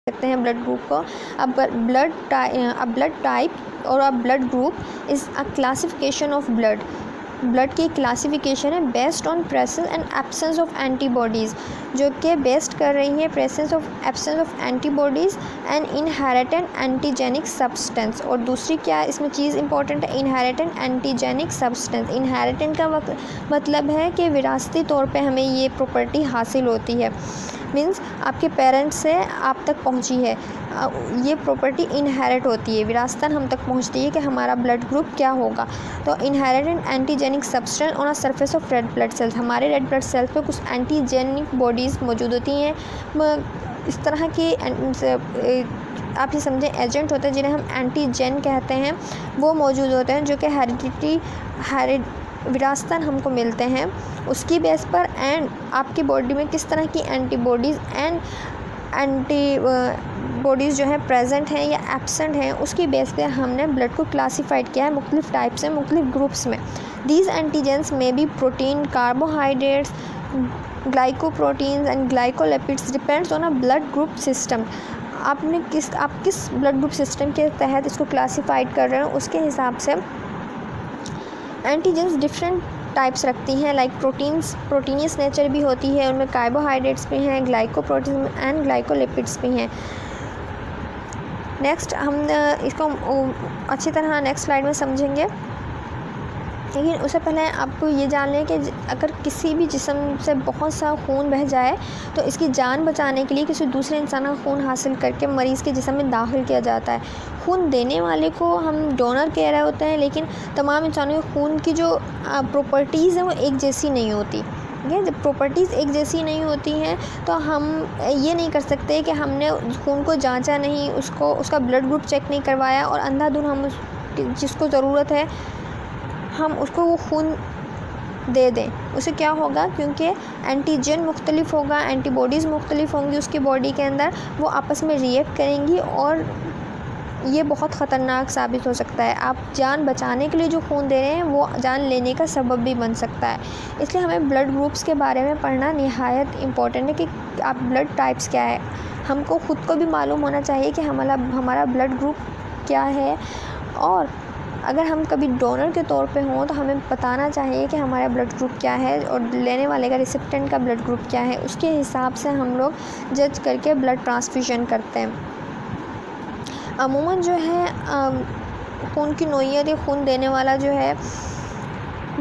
सकते हैं blood group को। अ ब्लड टाइप और अ blood group is a classification of blood. Blood की क्लासिफिकेशन है based on presence and absence of antibodies, जो कि बेस्ड कर रही है presence of absence of antibodies and inherent antigenic substance. और दूसरी क्या इसमें चीज़ इंपॉर्टेंट है, इनहेरिटेंट एंटीजेनिक सब्सटेंस। इनहेरिटेंट का मतलब है कि विरासती तौर पे हमें ये प्रॉपर्टी हासिल होती है, मीन्स आपके पेरेंट्स से आप तक पहुंची है, ये प्रॉपर्टी इनहेरिट होती है, विरासतन हम तक पहुंचती है कि हमारा ब्लड ग्रुप क्या होगा। तो inherent antigenic substance on a surface of red blood sales, हमारे रेड ब्लड सेल्स पे कुछ एंटीजेनिक बॉडीज़ मौजूद होती हैं। इस तरह की आप ये समझें एजेंट होते हैं जिन्हें हम एंटीजन कहते हैं, वो मौजूद होते हैं जो कि विरासतन हमको मिलते हैं। उसकी बेस पर एंड आपकी बॉडी में किस तरह की एंटीबॉडीज़ एंड एंटीबॉडीज़ जो है प्रेजेंट हैं या एब्सेंट हैं, उसकी बेस पे हमने ब्लड को क्लासीफाइड किया है मुख्तलिफ टाइप्स में, मुख्तलिफ ग्रुप्स में। These antigens may be protein, carbohydrates, glycoproteins and glycolipids depends on a blood group system. आप किस ब्लड ग्रुप सिस्टम के तहत इसको क्लासीफाइड कर रहे हो, उसके हिसाब से एंटीजेंस डिफरेंट टाइप्स रखती हैं। लाइक प्रोटीनियस नेचर भी होती है, उनमें कार्बोहाइड्रेट्स भी हैं, ग्लाइकोप्रोटीन एंड ग्लाइकोलिपिड्स भी हैं। नेक्स्ट हम इसको अच्छी तरह नेक्स्ट स्लाइड में समझेंगे, लेकिन उससे पहले आपको ये जान लें कि अगर किसी भी जिस्म से बहुत सा खून बह जाए तो इसकी जान बचाने के लिए किसी दूसरे इंसान का खून हासिल करके मरीज़ के जिस्म में दाखिल किया जाता है। खून देने वाले को हम डोनर कह रहे होते हैं, लेकिन तमाम इंसानों के खून की जो प्रॉपर्टीज़ हैं वो एक जैसी नहीं होती। ठीक है, जब प्रॉपर्टीज़ एक जैसी नहीं होती हैं तो हम ये नहीं कर सकते कि हमने खून को जांचा नहीं, उसका ब्लड ग्रुप चेक नहीं करवाया और अंधाधुन हम जिसको ज़रूरत है हम उसको वो खून दे दें। उससे क्या होगा, क्योंकि एंटीजन मुख्तलिफ होगा, एंटीबॉडीज़ मुख्तलिफ होंगी उसकी बॉडी के अंदर, वो आपस में रिएक्ट करेंगी और ये बहुत ख़तरनाक साबित हो सकता है। आप जान बचाने के लिए जो खून दे रहे हैं वो जान लेने का सबब भी बन सकता है। इसलिए हमें ब्लड ग्रुप्स के बारे में पढ़ना निहायत इम्पॉर्टेंट है कि आप ब्लड टाइप्स क्या है। हमको ख़ुद को भी मालूम होना चाहिए कि हमारा ब्लड ग्रुप क्या है, और अगर हम कभी डोनर के तौर पे हों तो हमें बताना चाहिए कि हमारा ब्लड ग्रुप क्या है और लेने वाले का, रिसिप्टेंट का ब्लड ग्रुप क्या है। उसके हिसाब से हम लोग जज करके ब्लड ट्रांसफ्यूजन करते हैं। अमूमन जो है खून की नोयत या खून देने वाला जो है,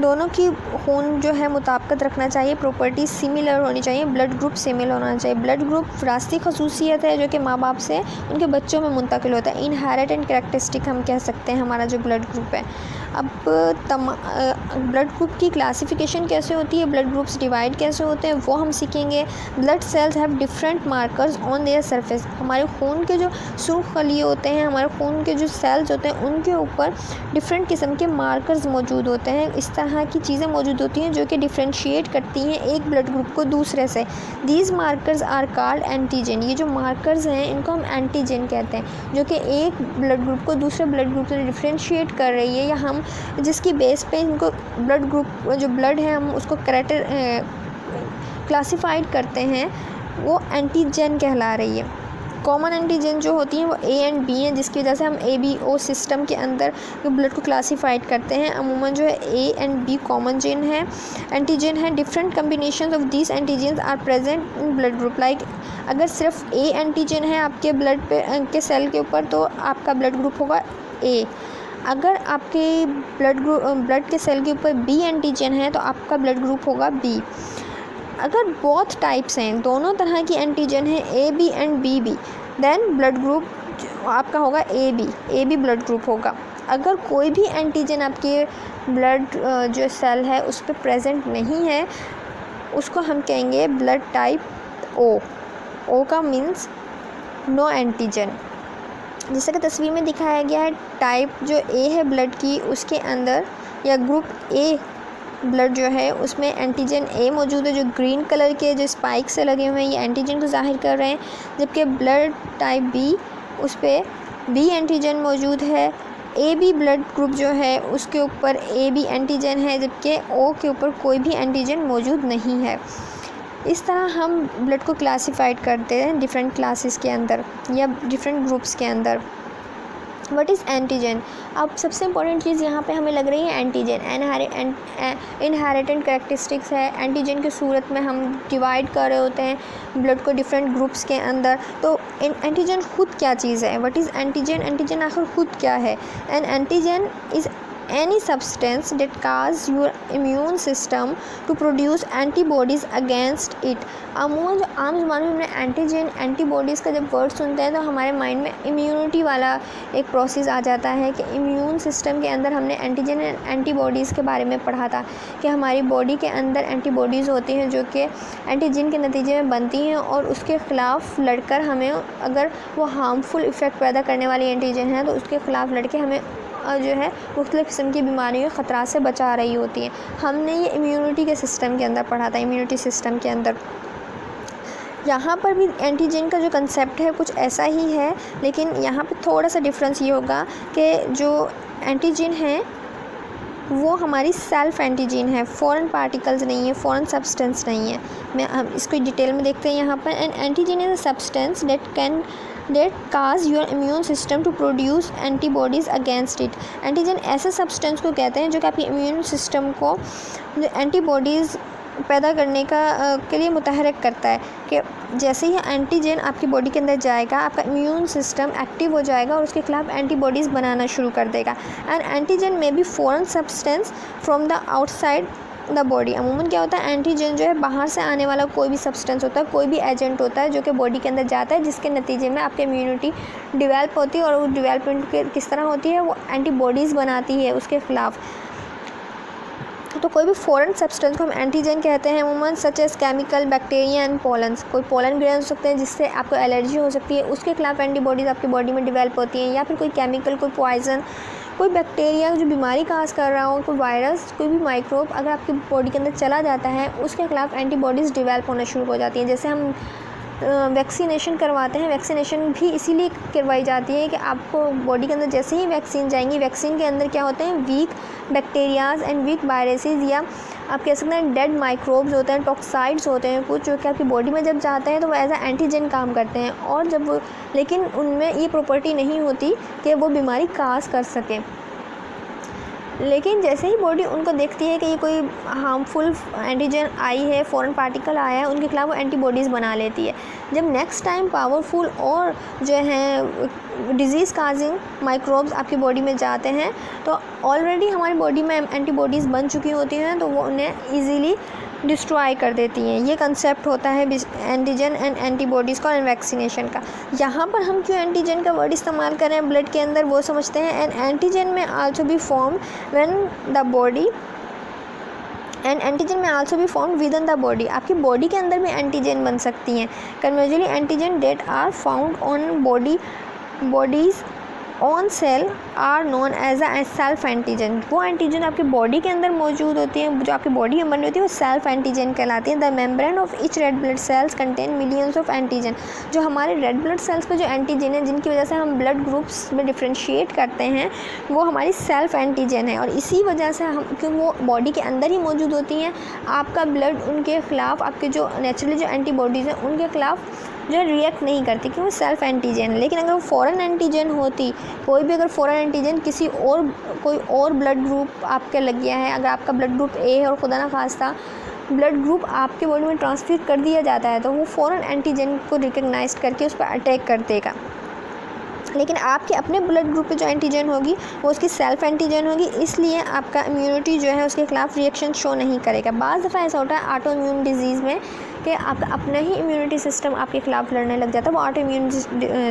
दोनों की खून जो है मुताबिकत रखना चाहिए, प्रॉपर्टी सिमिलर होनी चाहिए, ब्लड ग्रुप सिमिलर होना चाहिए। ब्लड ग्रुप विरासती खसूसियत है जो कि माँ बाप से उनके बच्चों में मुंतकिल होता है। इनहेरिटेंट कैरेक्टरिस्टिक हम कह सकते हैं हमारा जो ब्लड ग्रुप है। अब ब्लड ग्रुप की क्लासिफिकेशन कैसे होती है, ब्लड ग्रुप्स डिवाइड कैसे होते हैं, वो हम सीखेंगे। Blood cells have different markers on their surface. हमारे खून के जो सुर्ख खलिए होते हैं, हमारे खून के जो सेल्स होते हैं, उनके ऊपर डिफरेंट किस्म के मार्कर्स मौजूद होते हैं। इस तरह की चीज़ें मौजूद होती हैं जो कि डिफ्रेंशिएट करती हैं एक ब्लड ग्रुप को दूसरे से। These markers are called antigen. ये जो मार्कर्स हैं इनको हम एंटीजन कहते हैं, जो कि एक ब्लड ग्रुप को दूसरे ब्लड ग्रुप से डिफ्रेंशिएट कर रही है, या हम जिसकी बेस पे इनको ब्लड ग्रुप जो ब्लड है हम उसको क्लासिफाइड करते हैं, वो एंटीजन कहला रही है। कॉमन एंटीजन जो होती हैं वो ए एंड बी हैं, जिसकी वजह से हम ABO सिस्टम के अंदर ब्लड को क्लासिफाइड करते हैं। अमूमन जो है A and B common antigen है। Different combination of these antigens are present in blood group. Like अगर सिर्फ ए एंटीजन है आपके ब्लड पे के सेल के ऊपर तो आपका ब्लड ग्रुप होगा ए। अगर आपके ब्लड के सेल के ऊपर बी एंटीजन है तो आपका ब्लड ग्रुप होगा बी। अगर बोथ टाइप्स हैं, दोनों तरह की एंटीजन है AB and BB, then blood group आपका होगा AB ब्लड ग्रुप होगा। अगर कोई भी एंटीजन आपके ब्लड जो सेल है उस पर प्रेजेंट नहीं है, उसको हम कहेंगे ब्लड टाइप O का मीन्स नो एंटीजन। जैसा कि तस्वीर में दिखाया गया है, टाइप जो A है ब्लड की, उसके अंदर या ग्रुप A ब्लड जो है उसमें एंटीजन A मौजूद है, जो ग्रीन कलर के जो स्पाइक से लगे हुए हैं ये एंटीजन को जाहिर कर रहे हैं। जबकि ब्लड टाइप B उस पर B एंटीजन मौजूद है। AB ब्लड ग्रुप जो है उसके ऊपर AB एंटीजन है, जबकि O के ऊपर कोई भी एंटीजन मौजूद नहीं है। इस तरह हम ब्लड को क्लासिफाइड करते हैं डिफरेंट क्लासेस के अंदर या डिफरेंट ग्रुप्स के अंदर। What is antigen? अब सबसे इंपॉर्टेंट चीज़ यहाँ पे हमें लग रही है एंटीजन। इनहेरिटेंट करेक्टरिस्टिक्स है। एंटीजन की सूरत में हम डिवाइड कर रहे होते हैं ब्लड को डिफरेंट ग्रुप्स के अंदर। तो एंटीजन खुद क्या चीज़ है? What is antigen? एंटीजन आखिर खुद क्या है? N antigen is any substance that cause your immune system to produce antibodies against it। अमूमन जो आम ज़ुबान में हमने एंटीजन एंटीबॉडीज़ का जब वर्ड सुनते हैं तो हमारे माइंड में इम्यूनिटी वाला एक प्रोसेस आ जाता है कि इम्यून सिस्टम के अंदर हमने एंटीजन एंटीबॉडीज़ के बारे में पढ़ा था कि हमारी बॉडी के अंदर एंटीबॉडीज़ होती हैं जो कि एंटीजन के नतीजे में बनती हैं और उसके ख़िलाफ़ लड़कर हमें, अगर वो हार्मफुल इफ़ेक्ट पैदा करने वाली एंटीजन है तो उसके ख़िलाफ़ लड़के हमें जो है मुख्तलिफ़ किस्म की बीमारियों के ख़तरा से बचा रही होती हैं। हमने ये इम्यूनिटी के सिस्टम के अंदर पढ़ा था, इम्यूनिटी सिस्टम के अंदर। यहाँ पर भी एंटीजन का जो कंसेप्ट है कुछ ऐसा ही है, लेकिन यहाँ पे थोड़ा सा डिफरेंस ये होगा कि जो एंटीजन है वो हमारी सेल्फ एंटीजन है, फॉरेन पार्टिकल्स नहीं है, फॉरेन सब्सटेंस नहीं है। हम इसको डिटेल में देखते हैं यहाँ पर। And antigen is a substance that cause your immune system to produce antibodies against it। Antigen ऐसे सब्सटेंस को कहते हैं जो कि आपकी इम्यून सिस्टम को एंटीबॉडीज़ पैदा करने के लिए मुतहरक करता है कि जैसे ही एंटीजन आपकी बॉडी के अंदर जाएगा आपका इम्यून सिस्टम एक्टिव हो जाएगा और उसके खिलाफ एंटीबॉडीज़ बनाना शुरू कर देगा। And antigen may be foreign substance from the outside the body. अमूमन क्या होता है, एंटीजन जो है बाहर से आने वाला कोई भी सब्सटेंस होता है, कोई भी एजेंट होता है जो कि बॉडी के अंदर जाता है, जिसके नतीजे में आपकी इम्यूनिटी डेवलप होती है और वो डेवलपमेंट किस तरह होती है, वो एंटीबॉडीज़ बनाती है उसके ख़िलाफ़। तो कोई भी फॉरेन सब्सटेंस को हम एंटीजन कहते हैं अमूमन, such as chemical, bacteria and pollens. कोई पोलन ग्रेन हो सकते हैं जिससे आपको एलर्जी हो सकती है, उसके खिलाफ एंटीबॉडीज़ आपकी बॉडी में डेवलप होती हैं, या फिर कोई केमिकल, कोई पॉइजन, कोई बैक्टीरिया जो बीमारी काज कर रहा हो, कोई वायरस, कोई भी माइक्रोब अगर आपकी बॉडी के अंदर चला जाता है उसके खिलाफ एंटीबॉडीज़ डेवलप होना शुरू हो जाती हैं। जैसे हम वैक्सीनेशन करवाते हैं, वैक्सीनेशन भी इसीलिए करवाई जाती है कि आपको बॉडी के अंदर जैसे ही वैक्सीन जाएंगी, वैक्सीन के अंदर क्या होते हैं, weak bacterias and weak viruses, या आप कह सकते हैं डेड माइक्रोब्स होते हैं, टॉक्साइड्स होते हैं कुछ, जो कि आपकी बॉडी में जब जाते हैं तो वो एज अ एंटीजन काम करते हैं। और जब वो, लेकिन उनमें ये प्रॉपर्टी नहीं होती कि वो बीमारी काज कर सकें। लेकिन जैसे ही बॉडी उनको देखती है कि ये कोई हार्मफुल एंटीजन आई है, फॉरेन पार्टिकल आया है, उनके खिलाफ वो एंटीबॉडीज़ बना लेती है। जब नेक्स्ट टाइम पावरफुल और जो है डिज़ीज़ काजिंग माइक्रोब्स आपकी बॉडी में जाते हैं तो ऑलरेडी हमारी बॉडी में एंटीबॉडीज़ बन चुकी होती हैं, तो वो उन्हें ईज़िली डिस्ट्रॉय कर देती हैं। ये कंसेप्ट होता है एंटीजन एंड एंटीबॉडीज़ का और वैक्सीनेशन का। यहाँ पर हम क्यों एंटीजन का वर्ड इस्तेमाल कर रहे हैं ब्लड के अंदर, वो समझते हैं। एंड एंटीजन में also be form when the body, and antigen में also be form within the body. आपकी बॉडी के अंदर भी एंटीजन बन सकती हैं। Conversely antigen that are found on bodies on cell are known as a self antigen. वो antigen आपकी बॉडी के अंदर मौजूद होती है, जो आपकी बॉडी में बनी होती है, वो सेल्फ एंटीजन कहलाती है। The membrane of each red blood sales contain millions of antigen. जो हमारे रेड ब्लड सेल्स पे जो एंटीजन है, जिनकी वजह से हम ब्लड ग्रुप्स में डिफ्रेंशिएट करते हैं, वो हमारी सेल्फ एंटीजन है। और इसी वजह से हम, क्योंकि वो बॉडी के अंदर ही मौजूद होती हैं, आपका ब्लड उनके खिलाफ, आपके जो नेचुरली जो एंटीबॉडीज़ हैं उनके खिलाफ जो रिएक्ट नहीं करती, क्योंकि वो सेल्फ एंटीजन है। लेकिन अगर वो फॉरेन एंटीजन होती, कोई भी अगर फॉरेन एंटीजन किसी और, कोई और ब्लड ग्रुप आपके लग गया है, अगर आपका ब्लड ग्रुप ए है और खुदा ना खास्ता ब्लड ग्रुप आपके बॉडी में ट्रांसफर कर दिया जाता है, तो वो फॉरेन एंटीजन को रिकग्नाइज करके उस पर अटैक कर देगा। लेकिन आपके अपने ब्लड ग्रुप पे जो एंटीजन होगी वो उसकी सेल्फ एंटीजन होगी, इसलिए आपका इम्यूनिटी जो है उसके खिलाफ रिएक्शन शो नहीं करेगा। बाज़ दफ़ा ऐसा होता है ऑटो इम्यून डिजीज़ में कि आपका अपना ही इम्यूनिटी सिस्टम आपके खिलाफ लड़ने लग जाता है, वो ऑटो इम्यून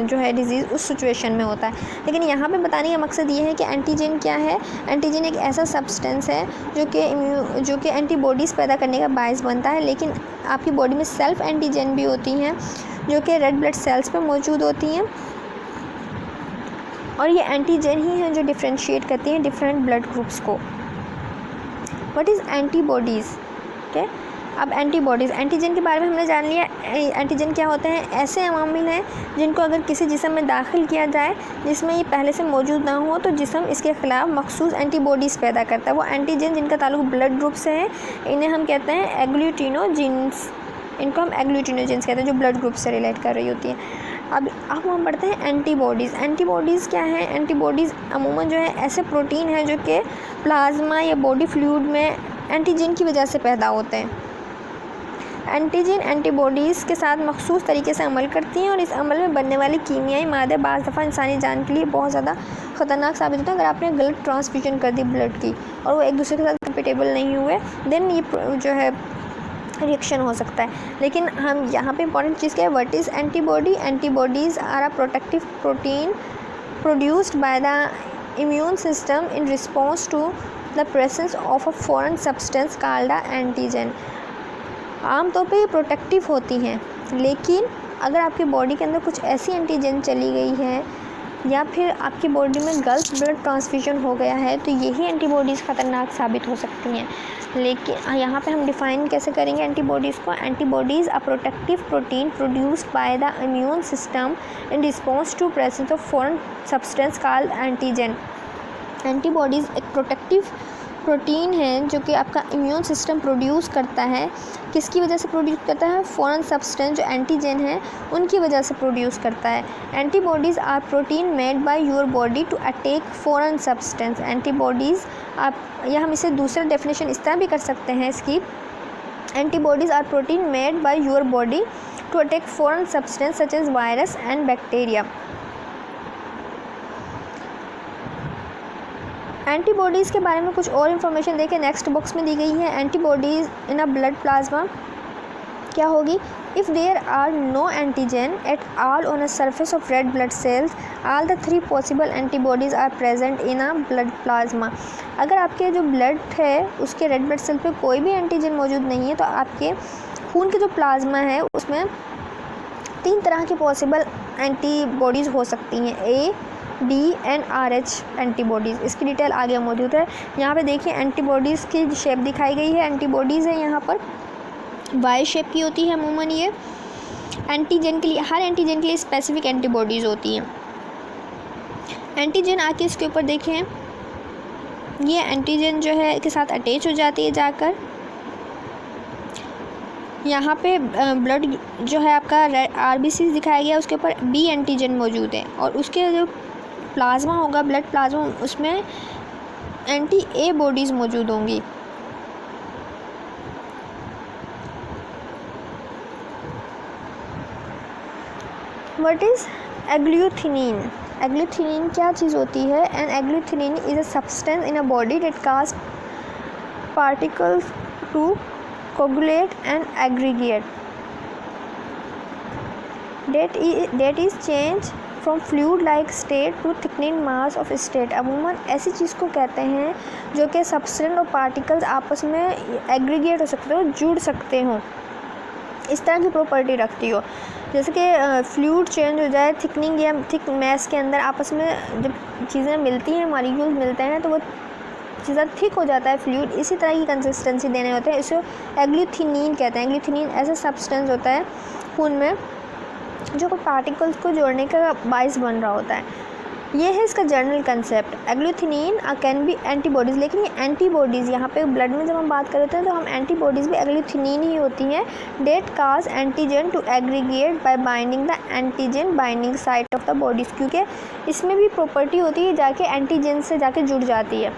जो है डिजीज़ उस सिचुएशन में होता है। लेकिन यहाँ पे बताने का मकसद ये है कि एंटीजन क्या है। एंटीजन एक ऐसा सब्सटेंस है जो कि एंटीबॉडीज़ पैदा करने का बायस बनता है। लेकिन आपकी बॉडी में सेल्फ एंटीजन भी होती हैं जो कि रेड ब्लड सेल्स पर मौजूद होती हैं, और ये एंटीजन ही हैं जो डिफ्रेंशिएट करती हैं डिफरेंट ब्लड ग्रुप्स को। What is antibodies? ओके, अब एंटीबॉडीज़, एंटीजन के बारे में हमने जान लिया। एंटीजन क्या होते हैं? ऐसे अवामिल हैं जिनको अगर किसी जिस्म में दाखिल किया जाए जिसमें ये पहले से मौजूद ना हो, तो जिस्म इसके ख़िलाफ़ मखसूस एंटीबॉडीज़ पैदा करता है। वो एंटीजन जिनका ताल्लुक ब्लड ग्रुप से है, इन्हें हम कहते हैं एग्लूटिनोजीन्स। इनको हम एग्लूटिनोजेंस कहते हैं, जो ब्लड ग्रुप से रिलेट कर रही होती हैं। अब हम पढ़ते हैं एंटीबॉडीज़। एंटीबॉडीज़ क्या है? एंटीबॉडीज़ अमूमन जो है ऐसे प्रोटीन हैं जो कि प्लाज्मा या बॉडी फ्लूइड में एंटीजन की वजह से पैदा होते हैं। एंटीजन एंटीबॉडीज़ के साथ मखसूस तरीके से अमल करती हैं और इस अमल में बनने वाली कीमियाई मादे बाज़ दफ़ा इंसानी जान के लिए बहुत ज़्यादा ख़तरनाक साबित होता है। अगर आपने गलत ट्रांसफ्यूजन कर दी ब्लड की और वो एक दूसरे के साथ कंपेटेबल नहीं हुए, देन ये जो है रिएक्शन हो सकता है। लेकिन हम यहाँ पे इंपॉर्टेंट चीज़ क्या है? What is antibody? Antibodies are a protective protein produced by the immune system in response to the presence of a foreign substance called a antigen. आमतौर पे ये प्रोटेक्टिव होती हैं, लेकिन अगर आपकी बॉडी के अंदर कुछ ऐसी एंटीजन चली गई है या फिर आपकी बॉडी में गलत ब्लड ट्रांसफ्यूजन हो गया है तो यही एंटीबॉडीज़ ख़तरनाक साबित हो सकती हैं। लेकिन यहाँ पे हम डिफ़ाइन कैसे करेंगे एंटीबॉडीज़ को? Antibodies a protective protein produced by the immune system in response to presence of foreign substance called antigen. Antibodies एक प्रोटेक्टिव प्रोटीन है जो कि आपका इम्यून सिस्टम प्रोड्यूस करता है। किसकी वजह से प्रोड्यूस करता है? फॉरेन सब्सटेंस जो एंटीजन है उनकी वजह से प्रोड्यूस करता है। Antibodies are protein made by your body to attack foreign substance. Antibodies आप, या हम इसे दूसरा डेफिनेशन इस तरह भी कर सकते हैं इसकी, antibodies are protein made by your body to attack foreign substance such as virus and bacteria. Antibodies के बारे में कुछ और इन्फॉर्मेशन देखें, नेक्स्ट बॉक्स में दी गई है। Antibodies in a blood plasma क्या होगी? If there are no antigen at all on a surface of red blood cells all the 3 possible antibodies are present in a blood plasma. अगर आपके जो blood है उसके रेड ब्लड सेल पे कोई भी एंटीजन मौजूद नहीं है तो आपके खून के जो प्लाज्मा है उसमें 3 तरह की पॉसिबल एंटीबॉडीज़ हो सकती हैं, ए, डी एंड RH एंटीबॉडीज़। इसकी डिटेल आगे मौजूद है। यहाँ पे देखिए एंटीबॉडीज़ की शेप दिखाई गई है। एंटीबॉडीज़ है यहाँ पर वाई शेप की होती है अमूमन। ये एंटीजन के लिए, हर एंटीजन के लिए स्पेसिफिक एंटीबॉडीज़ होती हैं। एंटीजन आके इसके ऊपर देखें, ये एंटीजन जो है के साथ अटैच हो जाती है जाकर। यहाँ पे ब्लड जो है आपका RBC दिखाया गया, उसके ऊपर B एंटीजन मौजूद है और उसके जो प्लाज्मा होगा, ब्लड प्लाज्मा, उसमें एंटी-A बॉडीज़ मौजूद होंगी। What is एग्लूथिनीन? एग्लूथिनीन क्या चीज़ होती है? And agglutinin is a substance in a body that cause particles to coagulate and aggregate that is change from fluid like state to thickening mass of state। अमूमन ऐसी चीज़ को कहते हैं जो कि सब्सटेंस और पार्टिकल्स आपस में एग्रीगेट हो सकते हो, जुड़ सकते हो, इस तरह की प्रॉपर्टी रखती हो। जैसे कि फ्लूइड चेंज हो जाए, थिकनिंग या थिक मैस के अंदर आपस में जब चीज़ें मिलती हैं, मॉलिक्यूल्स मिलते हैं तो वो चीज़ें थिक हो जाता है फ्लूइड, इसी तरह की कंसिस्टेंसी देने होते हैं। इसे एग्लूथिनीन कहते हैं। एग्लूथिनीन ऐसा सब्सटेंस होता है खून में जो कोई पार्टिकल्स को जोड़ने का बाइस बन रहा होता है। ये है इसका general concept. Agglutinin can be antibodies, लेकिन ये एंटीबॉडीज़ यहाँ पे ब्लड में जब हम बात कर रहे हैं तो हम एंटीबॉडीज़ भी एग्लूथिनीन ही होती हैं। That cause antigen to aggregate by binding the antigen binding site of the bodies, क्योंकि इसमें भी प्रॉपर्टी होती है जाके एंटीजन से जाके जुड़ जाती है।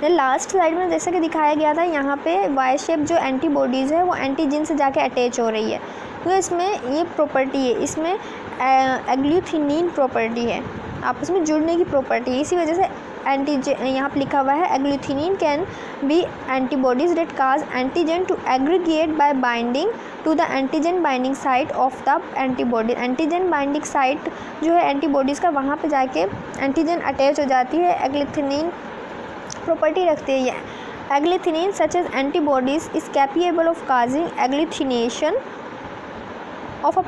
लास्ट स्लाइड में जैसे कि दिखाया गया था, यहाँ पे वाई शेप जो एंटीबॉडीज़ है वो एंटीजन से जाके अटैच हो रही है, तो इसमें ये प्रॉपर्टी है, इसमें एग्लूथिनीन प्रॉपर्टी है, आपस में जुड़ने की प्रॉपर्टी है। इसी वजह से एंटीजन यहाँ पे लिखा हुआ है agglutinin can be antibodies that cause antigen to aggregate by binding to the antigen binding site of the antibody. Antigen binding site जो है एंटीबॉडीज़ का, वहाँ पे जाके एंटीजन अटैच हो जाती है, एग्लूथिनीन प्रॉपर्टी रखती है। ये agglutinin such as antibodies is capable of causing agglutination of a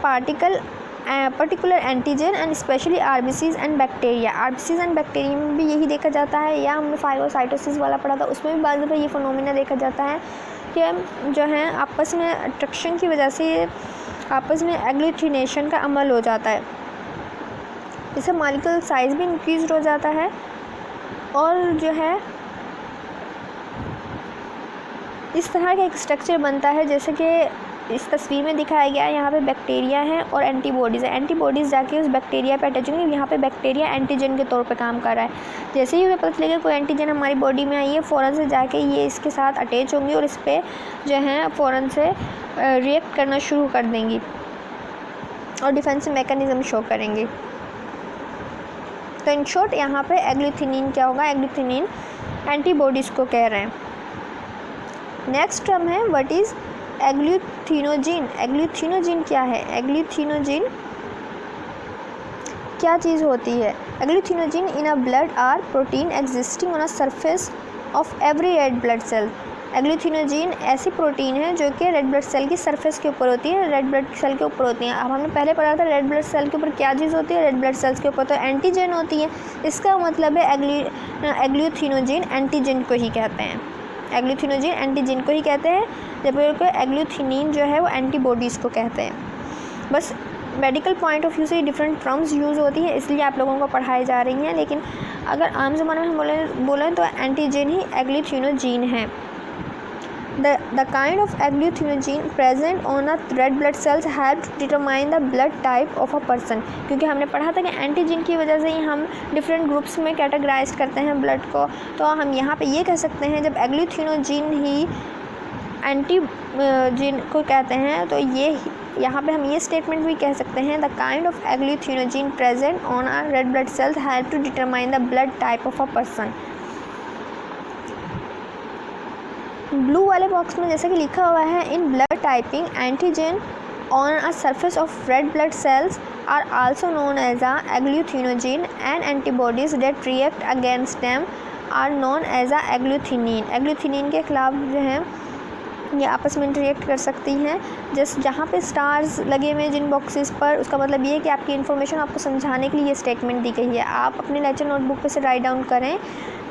particular antigen and specially RBCs and bacteria. RBCs and bacteria में भी यही देखा जाता है, या हमने फाइगोसाइटोसिस वाला पढ़ा था, उसमें भी बाद में ये फिनोमिना देखा जाता है कि जो है आपस में अट्रैक्शन की वजह से आपस में एग्लूथिनेशन का अमल हो जाता है। इससे मॉलिक्यूल साइज़ भी इंक्रीज हो जाता है और जो है इस तरह का एक स्ट्रक्चर बनता है जैसे कि इस तस्वीर में दिखाया गया है यहाँ पे बैक्टीरिया है और एंटीबॉडीज़ है। एंटीबॉडीज़ जाके उस बैक्टीरिया पे अटैच होंगे। यहाँ पे बैक्टीरिया एंटीजन के तौर पे काम कर रहा है। जैसे ही हमें पता चलेगा कोई एंटीजन हमारी बॉडी में आई है, फ़ौरन से जाके ये इसके साथ अटैच होंगी और इस पर जो है फ़ौरन से रिएक्ट करना शुरू कर देंगी और डिफेंसिव मैकेनिज़्म शो करेंगी। तो इन शॉर्ट यहाँ पे एग्लूथिनिन क्या होगा, एग्लूथिनिन एंटीबॉडीज़ को कह रहे हैं। नेक्स्ट टर्म है व्हाट इज़ एग्लूथिनोजिन। एग्लूथिनोजिन क्या है, एग्लूथिनोजिन क्या चीज़ होती है। Agglutinogen in a blood are protein existing on a surface of every red blood cell. Agglutinogen ऐसी प्रोटीन है जो कि रेड ब्लड सेल की सरफेस के ऊपर होती है, रेड ब्लड सेल के ऊपर होती हैं। अब हमने पहले पढ़ा था रेड ब्लड सेल के ऊपर क्या चीज़ होती है, रेड ब्लड सेल्स के ऊपर तो एंटीजन होती है। इसका मतलब है एग्लूथिनोजिन एंटीजन को ही कहते हैं, एग्लूथिनोजिन एंटीजन को ही कहते हैं, जबकि एग्लूथिनिन जो है वो एंटीबॉडीज़ को कहते हैं। बस मेडिकल पॉइंट ऑफ व्यू से डिफरेंट टर्म्स यूज़ होती है, इसलिए आप लोगों को पढ़ाई जा रही हैं। लेकिन अगर आम ज़माने में हम बोलें तो एंटीजन ही एग्लूथिनोजिन है। The kind of agglutinogen present on a red blood cells help to determine the blood type of a person। क्योंकि हमने पढ़ा था कि एंटीजन की वजह से ही हम डिफरेंट ग्रुप्स में कैटेगराइज करते हैं ब्लड को। तो हम यहाँ पे ये कह सकते हैं जब एग्लूथिनोजिन ही एंटीजन को कहते हैं तो ये यहाँ पे हम ये स्टेटमेंट भी कह सकते हैं the kind of agglutinogen present on a red blood cells help to determine the blood type of a person. Blue वाले बॉक्स में जैसे कि लिखा हुआ है in blood typing antigen on a surface of red blood cells are also known as a agglutinogen and antibodies that react against them are known as a agglutinin. Agglutinin के खिलाफ जो है ये आपस में इंटरेक्ट कर सकती हैं। जस्ट जहाँ पे स्टार्स लगे हुए हैं जिन बॉक्सेस पर, उसका मतलब ये है कि आपकी इन्फॉर्मेशन आपको समझाने के लिए ये स्टेटमेंट दी गई है। आप अपने लेक्चर नोटबुक पे से राइट डाउन करें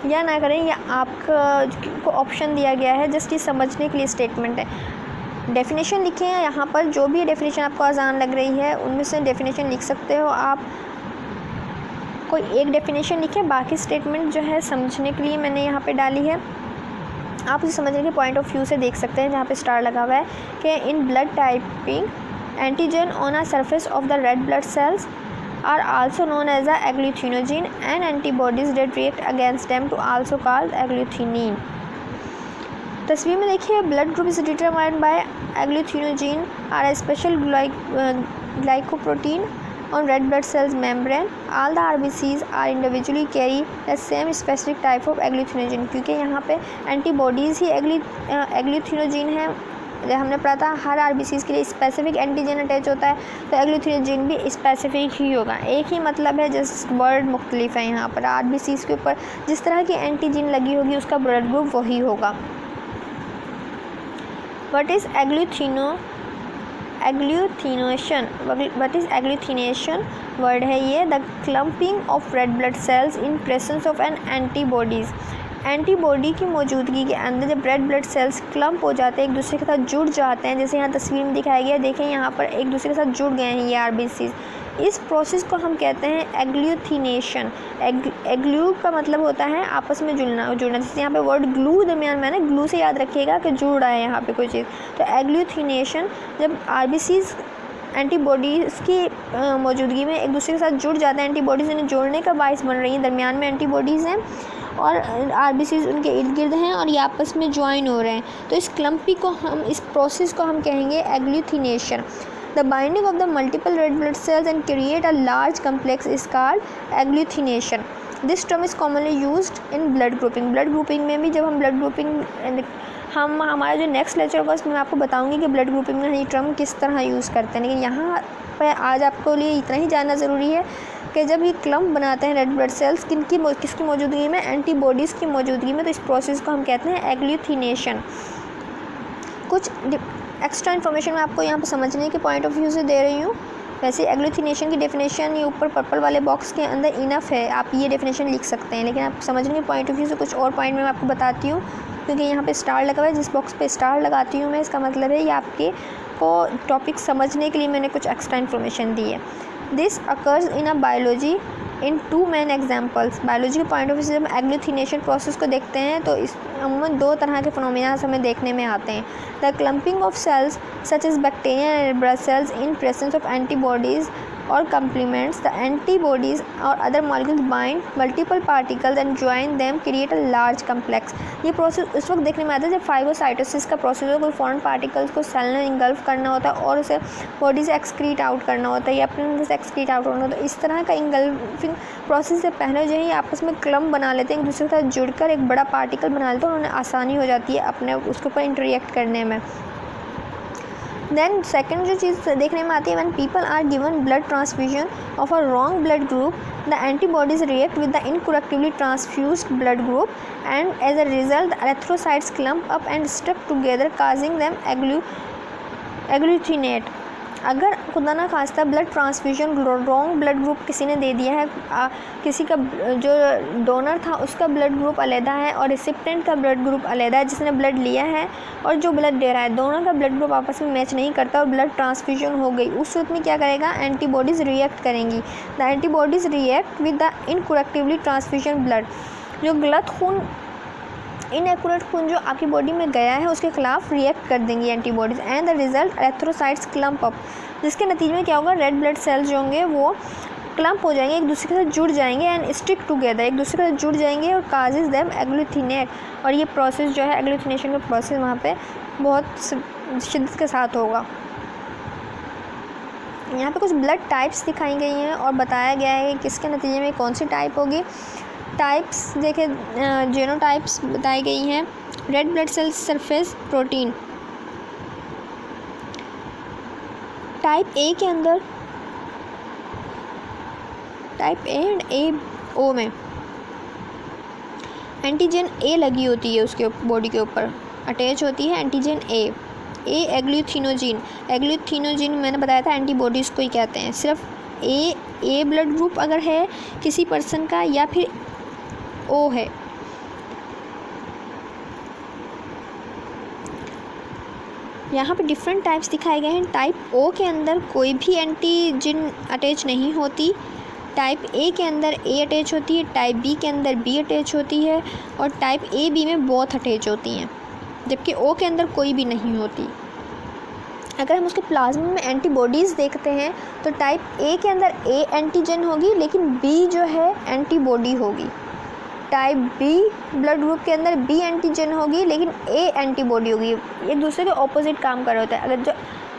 या ना करें, या आपको ऑप्शन दिया गया है, जस्ट ये समझने के लिए स्टेटमेंट है। डेफिनेशन लिखे हैं यहाँ पर, जो भी डेफिनेशन आपको आसान लग रही है उनमें से डेफिनेशन लिख सकते हो आप। कोई एक डेफिनेशन लिखें, बाकी स्टेटमेंट जो है समझने के लिए मैंने यहाँ पे डाली है। आप उसे समझने के पॉइंट ऑफ व्यू से देख सकते हैं जहाँ पे स्टार लगा हुआ है कि इन blood typing antigen on a surface of the red blood sales are also known as the agglutinogen and antibodies that react against them to also called agglutinin। तस्वीर में देखिए blood group is determined by agglutinogen are a special glycoprotein on red blood cells membrane। all the RBCs are individually carry the same specific type of agglutinogen। क्योंकि यहाँ पे antibodies ही एग्लूथिनोजिन है, जब हमने पढ़ा था हर RBCs के लिए स्पेसिफिक एंटीजन अटैच होता है, तो एग्लूथिनोजिन भी स्पेसिफिक ही होगा। एक ही मतलब है, जस्ट वर्ड मुख्तलिफ है। यहाँ पर RBCs के ऊपर जिस तरह की एंटीजन लगी होगी उसका ब्लड ग्रुप वही होगा। What is agglutination. What is agglutination word है ये, the clumping of red blood cells in presence of an antibodies. Antibody की मौजूदगी के अंदर जब रेड ब्लड सेल्स क्लम्प हो जाते हैं, एक दूसरे के साथ जुड़ जाते हैं, जैसे यहाँ तस्वीर में दिखाया गया, देखें यहाँ पर एक दूसरे के साथ जुड़ गए हैं ये RBCs। इस प्रोसेस को हम कहते हैं एग्लूथिनेशन। एग्लू का मतलब होता है आपस में जुड़ना। जैसे यहाँ पे वर्ड ग्लू दरमियान में है ना, ग्लू से याद रखिएगा कि जुड़ रहा है यहाँ पे कोई चीज़। तो एग्लूथिनेशन जब RBCs एंटीबॉडीज़ की मौजूदगी में एक दूसरे के साथ जुड़ जाते हैं, एंटीबॉडीज़ उन्हें जोड़ने का बायस बन रही हैं, दरमियान में एंटीबॉडीज़ हैं और RBCs उनके इर्द गिर्द हैं और ये आपस में ज्वाइन हो रहे हैं, तो इस क्लम्पी को हम, इस प्रोसेस को हम कहेंगे agglutination. The binding of the multiple red blood cells and create a large complex is called agglutination. This term is commonly used in blood grouping. Blood grouping में भी जब हम ब्लड ग्रुपिंग, हमारा जो नेक्स्ट लेक्चर होगा उसमें मैं आपको बताऊंगी कि ब्लड ग्रुपिंग में ये टर्म किस तरह यूज़ करते हैं। लेकिन यहाँ पर आज आपको लिए इतना ही जानना ज़रूरी है कि जब ये क्लम्प बनाते हैं रेड ब्लड सेल्स किसकी मौजूदगी में, एंटीबॉडीज़ की मौजूदगी में, तो इस प्रोसेस को हम कहते हैं एग्लूथिनेशन। कुछ एक्स्ट्रा इन्फॉर्मेशन मैं आपको यहाँ पर समझने के पॉइंट ऑफ व्यू से दे रही हूँ। वैसे एग्लूथिनेशन की डेफिनेशन ये ऊपर पर्पल वाले बॉक्स के अंदर इनफ है, आप ये डेफिनेशन लिख सकते हैं, लेकिन आप समझने के पॉइंट ऑफ व्यू से कुछ और पॉइंट मैं आपको बताती हूँ। क्योंकि यहाँ पे स्टार लगा हुआ है, जिस बॉक्स पे स्टार लगाती हूँ मैं, इसका मतलब है ये आपके को टॉपिक समझने के लिए मैंने कुछ एक्स्ट्रा इन्फॉर्मेशन दी है। This occurs in a biology in two main examples. Biology के पॉइंट ऑफ व्यू से जब एग्लूथिनेशन प्रोसेस को देखते हैं तो इस अमूमन दो तरह के फिनोमेना हमें देखने में आते हैं। The clumping of cells such as bacteria and blood cells in presence of antibodies or complements the antibodies or other molecules bind multiple particles and join them create a large complex। ये process उस वक्त देखने में आता है जब phagocytosis का process हो, कोई फॉरेन पार्टिकल्स को सेल ने इंगल्फ करना होता है और उसे बॉडी से एक्सक्रीट आउट करना होता है या अपने अंदर से एक्सक्रीट आउट करना होता है। इस तरह का इंगल्फिंग प्रोसेस से पहले जो है ये आपस में क्लम्प बना लेते हैं, एक दूसरे के साथ जुड़कर एक बड़ा पार्टिकल बना लेते हैं और उन्हें आसानी हो जाती है अपने उसके ऊपर इंटरेक्ट करने में। देन सेकेंड जो चीज़ देखने में आती है, when people are given blood transfusion of a wrong blood group the antibodies react with the incorrectly transfused blood group and as a result the erythrocytes clump up and stuck together causing them agglutinate. अगर खुदा ना खास्ता blood transfusion wrong blood group किसी ने दे दिया है, किसी का जो डोनर था उसका ब्लड ग्रुप अलहदा है और रिसिप्टेंट का ब्लड ग्रुप अलहदा है, जिसने ब्लड लिया है और जो ब्लड दे रहा है, दोनों का ब्लड ग्रुप आपस में मैच नहीं करता और ब्लड ट्रांसफ्यूजन हो गई, उस सूरत में क्या करेगा, एंटीबॉडीज़ रिएक्ट करेंगी। The antibodies react with the incorrectly transfusion blood. जो गलत खून, इनएक्यूरेट खून जो आपकी बॉडी में गया है उसके खिलाफ रिएक्ट कर देंगी antibodies and the result erythrocytes clump up, जिसके नतीजे में क्या होगा, रेड ब्लड सेल्स जो होंगे वो क्लम्प हो जाएंगे, एक दूसरे के साथ जुड़ जाएंगे एंड स्टिक टुगेदर, एक दूसरे के साथ जुड़ जाएंगे और काजेज देम एग्लूथिनेट। और ये प्रोसेस जो है एग्लूथिनेशन का प्रोसेस वहाँ पे बहुत शिद्दत के साथ होगा। यहाँ पे कुछ ब्लड टाइप्स दिखाई गई हैं और बताया गया है कि किसके नतीजे में कौन सी टाइप होगी। टाइप्स देखे, जीनोटाइप्स बताई गई हैं। Red blood cell surface protein, type A के अंदर, टाइप ए एंड ए ओ में एंटीजन ए लगी होती है, उसके बॉडी के ऊपर अटैच होती है एंटीजन ए एग्लूथिनोजिन। एग्लूथिनोजिन मैंने बताया था एंटीबॉडीज़ को ही कहते हैं। सिर्फ ए ब्लड ग्रुप अगर है किसी पर्सन का या फिर ओ है। यहाँ पे डिफरेंट टाइप्स दिखाए गए हैं। टाइप ओ के अंदर कोई भी एंटीजन अटैच नहीं होती, टाइप ए के अंदर ए अटैच होती है, टाइप बी के अंदर बी अटैच होती है और टाइप ए बी में बोथ अटैच होती हैं, जबकि ओ के अंदर कोई भी नहीं होती। अगर हम उसके प्लाज्मा में एंटीबॉडीज़ देखते हैं तो टाइप ए के अंदर ए एंटीजन होगी लेकिन बी जो है एंटीबॉडी होगी। टाइप बी ब्लड ग्रुप के अंदर बी एंटीजन होगी लेकिन ए एंटीबॉडी होगी। एक दूसरे के ऑपोजिट काम कर रहे होते हैं। अगर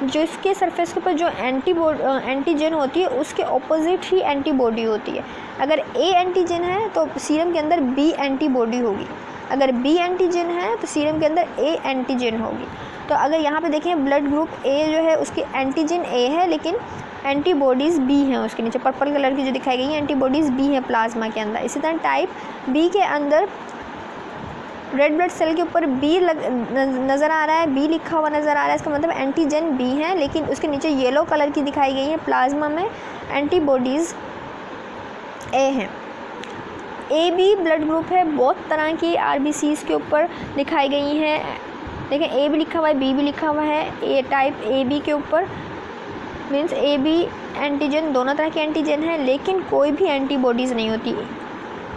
जो इसके सरफेस के ऊपर जो एंटीजन होती है उसके ऑपोजिट ही एंटीबॉडी होती है। अगर ए एंटीजन है तो सीरम के अंदर बी एंटीबॉडी होगी, अगर बी एंटीजन है तो सीरम के अंदर ए एंटीजन होगी। तो अगर यहाँ पे देखें ब्लड ग्रुप ए जो है उसकी एंटीजन ए है लेकिन एंटीबॉडीज़ बी हैं, उसके नीचे पर्पल कलर की जो दिखाई गई हैं एंटीबॉडीज़ बी हैं प्लाज्मा के अंदर। इसी तरह टाइप बी के अंदर रेड ब्लड सेल के ऊपर बी नज़र आ रहा है, बी लिखा हुआ नज़र आ रहा है, इसका मतलब एंटीजन बी है लेकिन उसके नीचे येलो कलर की दिखाई गई है प्लाज्मा में एंटीबॉडीज़ ए हैं। ए बी ब्लड ग्रुप है, बहुत तरह की आरबीसीज़ के ऊपर दिखाई गई हैं। देखें ए भी लिखा हुआ है, बी भी लिखा हुआ है। ए टाइप ए बी के ऊपर मीन्स ए बी एंटीजन, दोनों तरह के एंटीजन हैं लेकिन कोई भी एंटीबॉडीज़ नहीं होती।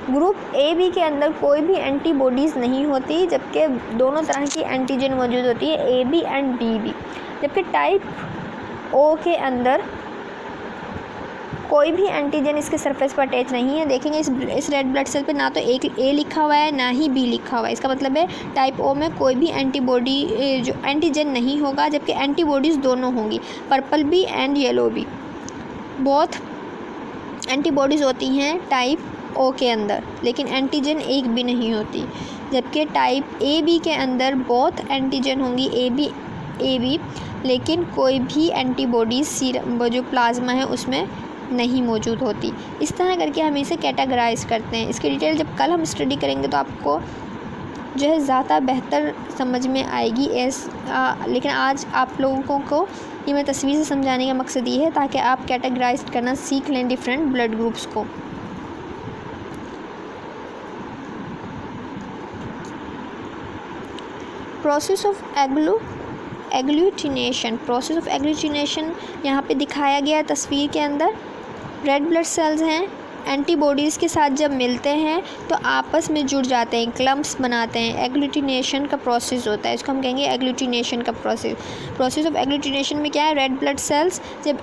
ग्रुप ए बी के अंदर कोई भी एंटीबॉडीज़ नहीं होती जबकि दोनों तरह की एंटीजन मौजूद होती है, A B and B B. जबकि टाइप ओ के अंदर कोई भी एंटीजन इसके सरफेस पर अटैच नहीं है। देखेंगे इस रेड ब्लड सेल पे ना तो एक ए लिखा हुआ है ना ही बी लिखा हुआ है, इसका मतलब है टाइप ओ में कोई भी एंटीबॉडी जो एंटीजन नहीं होगा, जबकि एंटीबॉडीज़ दोनों होंगी, purple B and yellow B. बहुत एंटीबॉडीज़ होती हैं टाइप ओ के अंदर लेकिन एंटीजन एक भी नहीं होती, जबकि टाइप ए बी के अंदर बहुत एंटीजन होंगी ए बी लेकिन कोई भी एंटीबॉडीज़ सीरम जो प्लाज्मा है उसमें नहीं मौजूद होती। इस तरह करके हम इसे कैटेगराइज करते हैं। इसकी डिटेल जब कल हम स्टडी करेंगे तो आपको जो है ज़्यादा बेहतर समझ में आएगी। लेकिन आज आप लोगों को ये मैं तस्वीर से समझाने का मकसद ये है ताकि आप कैटेगराइज करना सीख लें डिफरेंट ब्लड ग्रुप्स को। Process of agglutination, process of agglutination यहाँ पे दिखाया गया है तस्वीर के अंदर। रेड ब्लड सेल्स हैं, एंटीबॉडीज़ के साथ जब मिलते हैं तो आपस में जुड़ जाते हैं, क्लम्प्स बनाते हैं। एग्लूटिनेशन का प्रोसेस होता है, इसको हम कहेंगे एग्लूटिनेशन का प्रोसेस ऑफ एग्लूटिनेशन में क्या है, रेड ब्लड सेल्स जब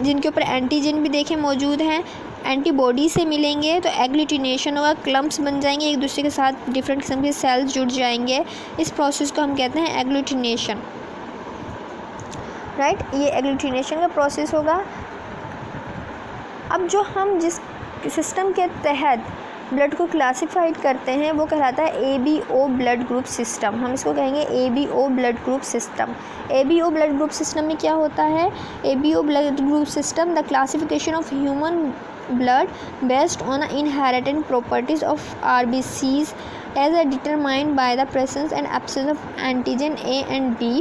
जिनके ऊपर एंटीजन भी देखें मौजूद हैं एंटीबॉडी से मिलेंगे तो एग्लूटिनेशन होगा, क्लम्प्स बन जाएंगे, एक दूसरे के साथ डिफरेंट किस्म के सेल्स जुड़ जाएंगे। इस प्रोसेस को हम कहते हैं एग्लूटिनेशन, राइट। ये एग्लूटिनेशन का प्रोसेस होगा। अब जो हम जिस सिस्टम के तहत ब्लड को क्लासिफाइड करते हैं वो कहलाता है ABO ब्लड ग्रुप सिस्टम। हम इसको कहेंगे ABO blood group system. ABO blood group system में क्या होता है, ABO blood group system the classification of human blood based on the inherent properties of RBCs as determined by the presence and absence of antigen A and B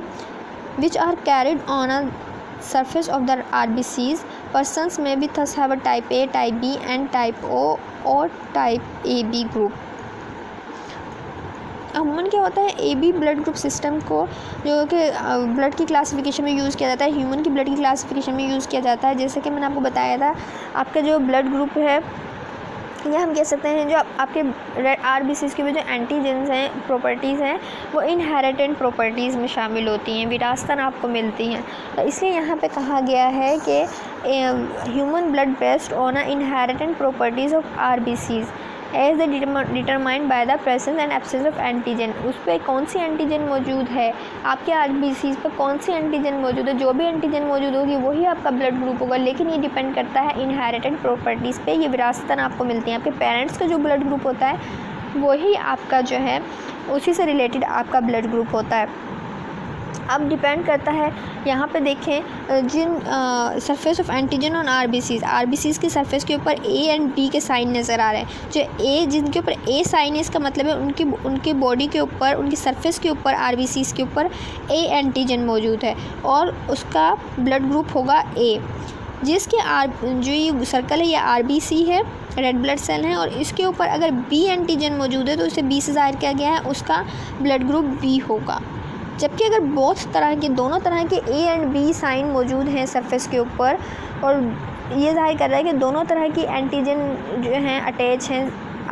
which are carried on a surface of the RBCs. Persons may be thus have a type A, type B and type O or type AB group. अमूमन क्या होता है, AB blood group system को जो कि blood की classification में use किया जाता है, ह्यूमन की ब्लड की क्लासिफिकेशन में यूज़ किया जाता है। जैसे कि मैंने आपको बताया था, आपका जो ब्लड ग्रुप है या हम कह सकते हैं जो आपके RBCs के भी जो एंटीजेंस हैं, प्रॉपर्टीज़ हैं, वो इनहेरिटेंट प्रॉपर्टीज़ में शामिल होती हैं, विरासतन आपको मिलती हैं। तो इसलिए यहाँ पे कहा गया है कि human blood based on inherent properties of RBCs as the determined by the presence and absence of antigen. उस पर कौन सी एंटीजन मौजूद है, आपके RBCs पर कौन सी एंटीजन मौजूद है, जो भी एंटीजन मौजूद होगी वही आपका ब्लड ग्रुप होगा। लेकिन ये डिपेंड करता है इनहेरिटेंट प्रॉपर्टीज़ पे, ये विरासतन आपको मिलती हैं। आपके पेरेंट्स का जो ब्लड ग्रुप होता है वही आपका जो है उसी से रिलेटेड आपका ब्लड ग्रुप होता है। अब डिपेंड करता है, यहाँ पे देखें जिन surface of antigen on RBCs के सरफेस के ऊपर A एंड B के साइन नज़र आ रहे हैं। जो A जिनके ऊपर A साइन है, इसका मतलब है उनकी बॉडी के ऊपर, उनकी सरफेस के ऊपर RBCs के ऊपर A एंटीजन मौजूद है और उसका ब्लड ग्रुप होगा A। जिसके जो ये सर्कल है ये RBC है, रेड ब्लड सेल है, और इसके ऊपर अगर B एंटीजन मौजूद है तो उसे B से ज़ाहिर किया गया है, उसका ब्लड ग्रुप B होगा। जबकि अगर दोनों तरह के A एंड B साइन मौजूद हैं सरफेस के ऊपर और ये जाहिर कर रहा है कि दोनों तरह की एंटीजन जो हैं अटैच हैं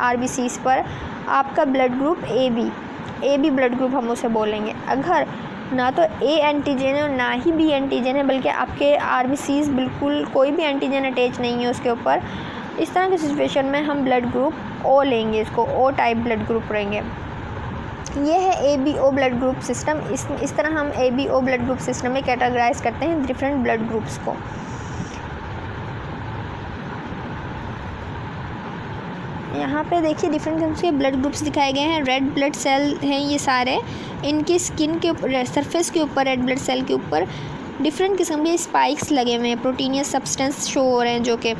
RBCs पर, आपका blood group AB blood group हम उसे बोलेंगे। अगर ना तो A एंटीजन है और ना ही B एंटीजन है, बल्कि आपके RBCs बिल्कुल कोई भी एंटीजन अटैच नहीं है उसके ऊपर, इस तरह की सिचुएशन में हम ब्लड ग्रुप O लेंगे, इसको O टाइप ब्लड ग्रुप रहेंगे। ये है ABO ब्लड ग्रुप सिस्टम। इस तरह हम ABO ब्लड ग्रुप सिस्टम में कैटेगराइज करते हैं डिफरेंट ब्लड ग्रुप्स को। यहाँ पे देखिए डिफरेंट किस्म के ब्लड ग्रुप्स दिखाए गए हैं। रेड ब्लड सेल हैं ये सारे, इनकी स्किन के ऊपर, सरफेस के ऊपर, रेड ब्लड सेल के ऊपर डिफरेंट किस्म के स्पाइक्स लगे हुए हैं, प्रोटीनियस सब्सटेंस शो हो रहे हैं। जो कि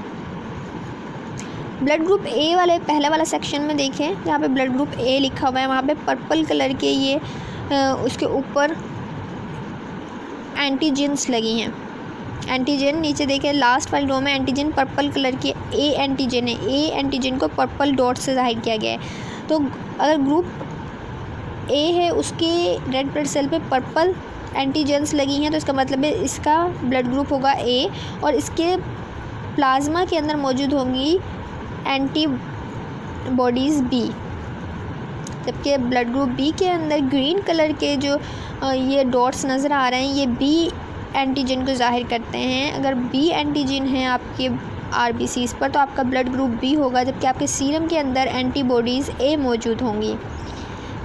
ब्लड ग्रुप A वाले पहले वाला सेक्शन में देखें, जहाँ पे ब्लड ग्रुप A लिखा हुआ है, वहाँ पे पर्पल कलर के ये उसके ऊपर एंटीजेंस लगी हैं। एंटीजन नीचे देखें लास्ट वाली रो में एंटीजन पर्पल कलर की A एंटीजन है, A एंटीजन को पर्पल डॉट से जाहिर किया गया है। तो अगर ग्रुप A है उसके रेड ब्लड सेल पे पर्पल एंटीजेंस लगी हैं तो इसका मतलब है इसका ब्लड ग्रुप होगा A, और इसके प्लाज्मा के अंदर मौजूद होंगी एंटीबॉडीज़ B। जबकि ब्लड ग्रुप B के अंदर ग्रीन कलर के जो ये डॉट्स नज़र आ रहे हैं, ये B एंटीजन को ज़ाहिर करते हैं। अगर B एंटीजन है आपके RBCs पर तो आपका ब्लड ग्रुप B होगा, जबकि आपके सीरम के अंदर एंटीबॉडीज़ A मौजूद होंगी।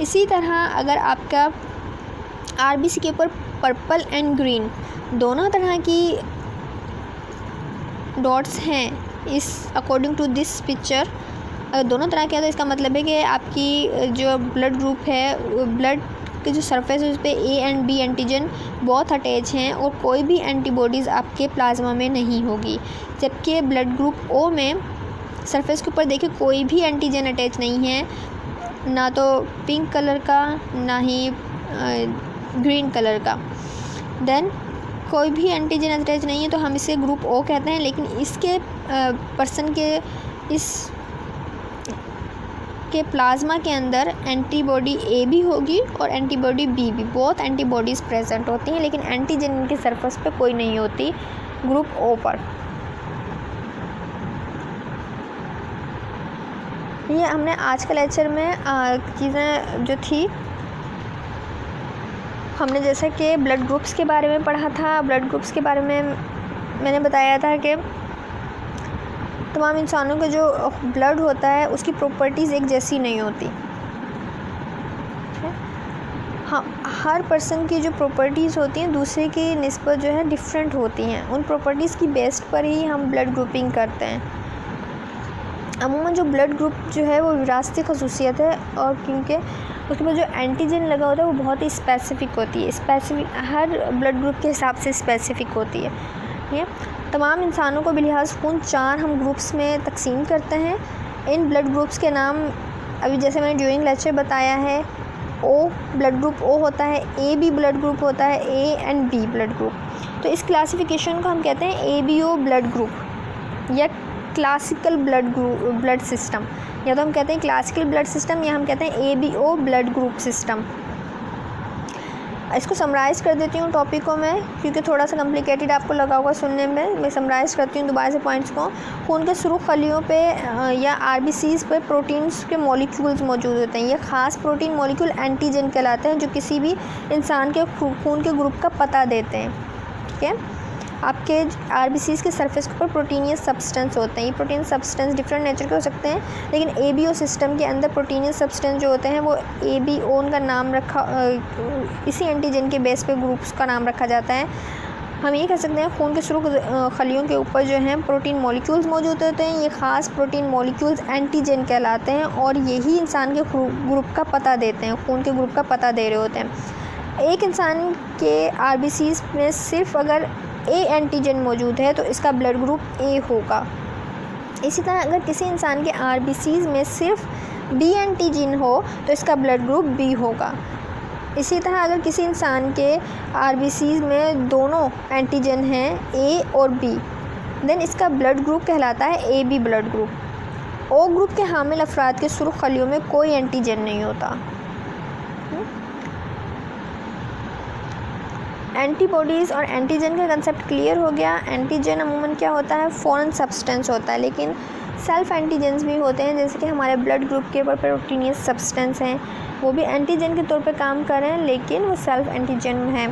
इसी तरह अगर आपका RBC के ऊपर पर्पल एंड ग्रीन दोनों तरह की डॉट्स हैं, इस अकॉर्डिंग टू दिस पिक्चर अगर दोनों तरह के हैं तो इसका मतलब है कि आपकी जो ब्लड ग्रुप है, ब्लड के जो सरफेस है उस पर A एंड B एंटीजन बहुत अटैच हैं और कोई भी एंटीबॉडीज़ आपके प्लाज्मा में नहीं होगी। जबकि ब्लड ग्रुप O में सरफेस के ऊपर देखिए कोई भी एंटीजन अटैच नहीं है, ना तो पिंक कलर का ना ही ग्रीन कलर का। देन कोई भी एंटीजन अटैच नहीं है तो हम इसे ग्रुप O कहते हैं। लेकिन इसके पर्सन के के प्लाज्मा के अंदर एंटीबॉडी A भी होगी और एंटीबॉडी B भी, बहुत एंटीबॉडीज़ प्रेजेंट होती हैं, लेकिन एंटीजन इनकी सरफेस पे कोई नहीं होती ग्रुप O पर। ये हमने आज के लेक्चर में चीज़ें जो थी, हमने जैसे कि ब्लड ग्रुप्स के बारे में पढ़ा था। ब्लड ग्रुप्स के बारे में मैंने बताया था कि तमाम इंसानों का जो ब्लड होता है उसकी प्रॉपर्टीज़ एक जैसी नहीं होती। हाँ, हर पर्सन की जो प्रॉपर्टीज़ होती हैं दूसरे की निस्बत जो है डिफरेंट होती हैं। उन प्रॉपर्टीज़ की बेस पर ही हम ब्लड ग्रुपिंग करते हैं। अमूमन जो ब्लड ग्रुप जो है वो विरासती खसूसियत है, और क्योंकि उसके बाद जो एंटीजन लगा होता है वो बहुत ही स्पेसिफ़िक होती है। स्पेसिफ़िक हर ब्लड ग्रुप के हिसाब से स्पेसिफ़िक होती है। ठीक है, तमाम इंसानों को बिलिहाज खून 4 हम ग्रुप्स में तकसीम करते हैं। इन ब्लड ग्रुप्स के नाम अभी जैसे मैंने ड्यूरिंग लेक्चर बताया है। ओ ब्लड ग्रुप ओ होता है, ए बी ब्लड ग्रुप होता है, A and B blood group. तो इस क्लासिफिकेशन को हम कहते हैं ABO ब्लड ग्रुप या क्लासिकल ब्लड सिस्टम, या तो हम कहते हैं क्लासिकल ब्लड सिस्टम, या हम कहते हैं ABO ब्लड ग्रुप सिस्टम। इसको समराइज़ कर देती हूँ टॉपिक में, क्योंकि थोड़ा सा कॉम्प्लिकेटेड आपको लगा होगा सुनने में। मैं समराइज़ करती हूँ दोबारा से पॉइंट्स को। खून के सुर्ख खलियों पे या RBCs पे प्रोटीन्स के मॉलिक्यूल्स मौजूद होते हैं। ये ख़ास प्रोटीन मॉलिक्यूल एंटीजन कहलाते हैं, जो किसी भी इंसान के खून के ग्रुप का पता देते हैं। ठीक है, आपके RBCs के सरफेस के ऊपर प्रोटीनियस सब्सटेंस होते हैं। ये प्रोटीन सब्सटेंस डिफरेंट नेचर के हो सकते हैं, लेकिन ABO सिस्टम के अंदर प्रोटीनियस सब्सटेंस जो होते हैं वो ABO उनका नाम रखा, इसी एंटीजन के बेस पे ग्रुप्स का नाम रखा जाता है। हम ये कह सकते हैं खून के सुर्ख खलियों के ऊपर जो हैं प्रोटीन मॉलिक्यूल्स मौजूद होते हैं। ये ख़ास प्रोटीन मॉलिक्यूल्स एंटीजन कहलाते हैं, और यही इंसान के ग्रुप का पता देते हैं, खून के ग्रुप का पता दे रहे होते हैं। एक इंसान के RBCs में सिर्फ अगर A एंटीजन मौजूद है तो इसका ब्लड ग्रुप A होगा। इसी तरह अगर किसी इंसान के RBCs में सिर्फ B एंटीजन हो तो इसका ब्लड ग्रुप B होगा। इसी तरह अगर किसी इंसान के RBCs में दोनों एंटीजन हैं A और B, देन इसका ब्लड ग्रुप कहलाता है AB blood group. O group के हामिल अफराद के सुर्ख खलियों में कोई एंटीजन नहीं होता। एंटीबॉडीज़ और एंटीजन का कंसेप्ट क्लियर हो गया। एंटीजन अमूमन क्या होता है, फॉरेन सब्सटेंस होता है, लेकिन सेल्फ एंटीजन्स भी होते हैं, जैसे कि हमारे ब्लड ग्रुप के ऊपर प्रोटीनियस सब्सटेंस हैं, वो भी एंटीजन के तौर पे काम कर रहे हैं, लेकिन वो सेल्फ एंटीजन हैं।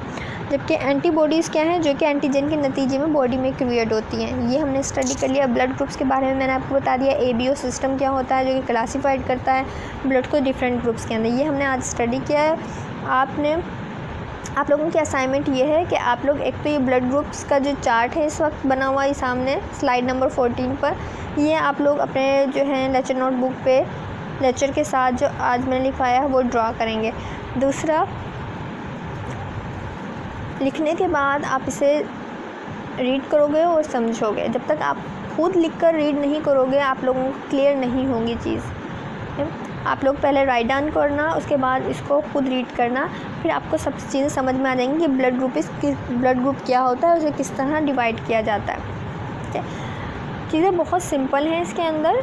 जबकि एंटीबॉडीज़ क्या हैं, जो कि एंटीजन के नतीजे में बॉडी में क्रिएट होती हैं। ये हमने स्टडी कर लिया। ब्लड ग्रुप्स के बारे में मैंने आपको बता दिया। ABO सिस्टम क्या होता है, जो कि क्लासीफाइड करता है ब्लड को डिफरेंट ग्रुप्स के अंदर। ये हमने आज स्टडी किया है। आप लोगों की असाइनमेंट ये है कि आप लोग एक तो ये ब्लड ग्रुप्स का जो चार्ट है इस वक्त बना हुआ है सामने स्लाइड नंबर 14 पर, ये आप लोग अपने जो है लेक्चर नोटबुक पे लेक्चर के साथ जो आज मैंने लिखाया है वो ड्रा करेंगे। दूसरा, लिखने के बाद आप इसे रीड करोगे और समझोगे। जब तक आप खुद लिखकर रीड नहीं करोगे आप लोगों को क्लियर नहीं होगी चीज़। आप लोग पहले राइट डाउन करना, उसके बाद इसको खुद रीड करना, फिर आपको सब चीज़ें समझ में आ जाएंगी कि ब्लड ग्रुप क्या होता है, उसे किस तरह डिवाइड किया जाता है। ठीक है, चीज़ें बहुत सिंपल हैं इसके अंदर,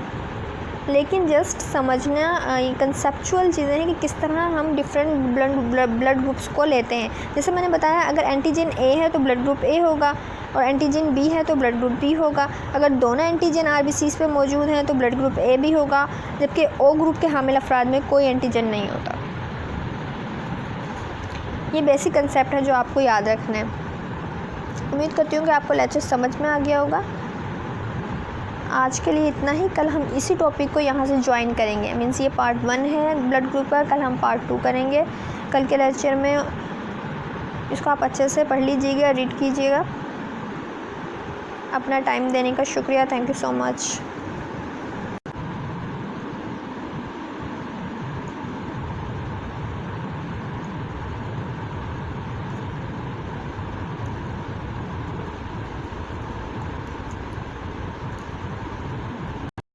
लेकिन जस्ट समझना कंसेप्चुअल चीज़ें हैं कि किस तरह हम डिफरेंट ब्लड ग्रुप्स को लेते हैं। जैसे मैंने बताया, अगर एंटीजन A है तो ब्लड ग्रुप A होगा, और एंटीजन B है तो ब्लड ग्रुप B होगा। अगर दोनों एंटीजन RBCs पे मौजूद हैं तो ब्लड ग्रुप AB होगा, जबकि O ग्रुप के हामिल अफराद में कोई एंटीजन नहीं होता। ये बेसिक कंसेप्ट है जो आपको याद रखना है। उम्मीद करती हूँ कि आपको लेक्चर समझ में आ गया होगा। आज के लिए इतना ही। कल हम इसी टॉपिक को यहाँ से ज्वाइन करेंगे। मीन्स ये पार्ट 1 है ब्लड ग्रुप का, कल हम पार्ट 2 करेंगे। कल के लेक्चर में इसको आप अच्छे से पढ़ लीजिएगा, रीड कीजिएगा। अपना टाइम देने का शुक्रिया। Thank you so much.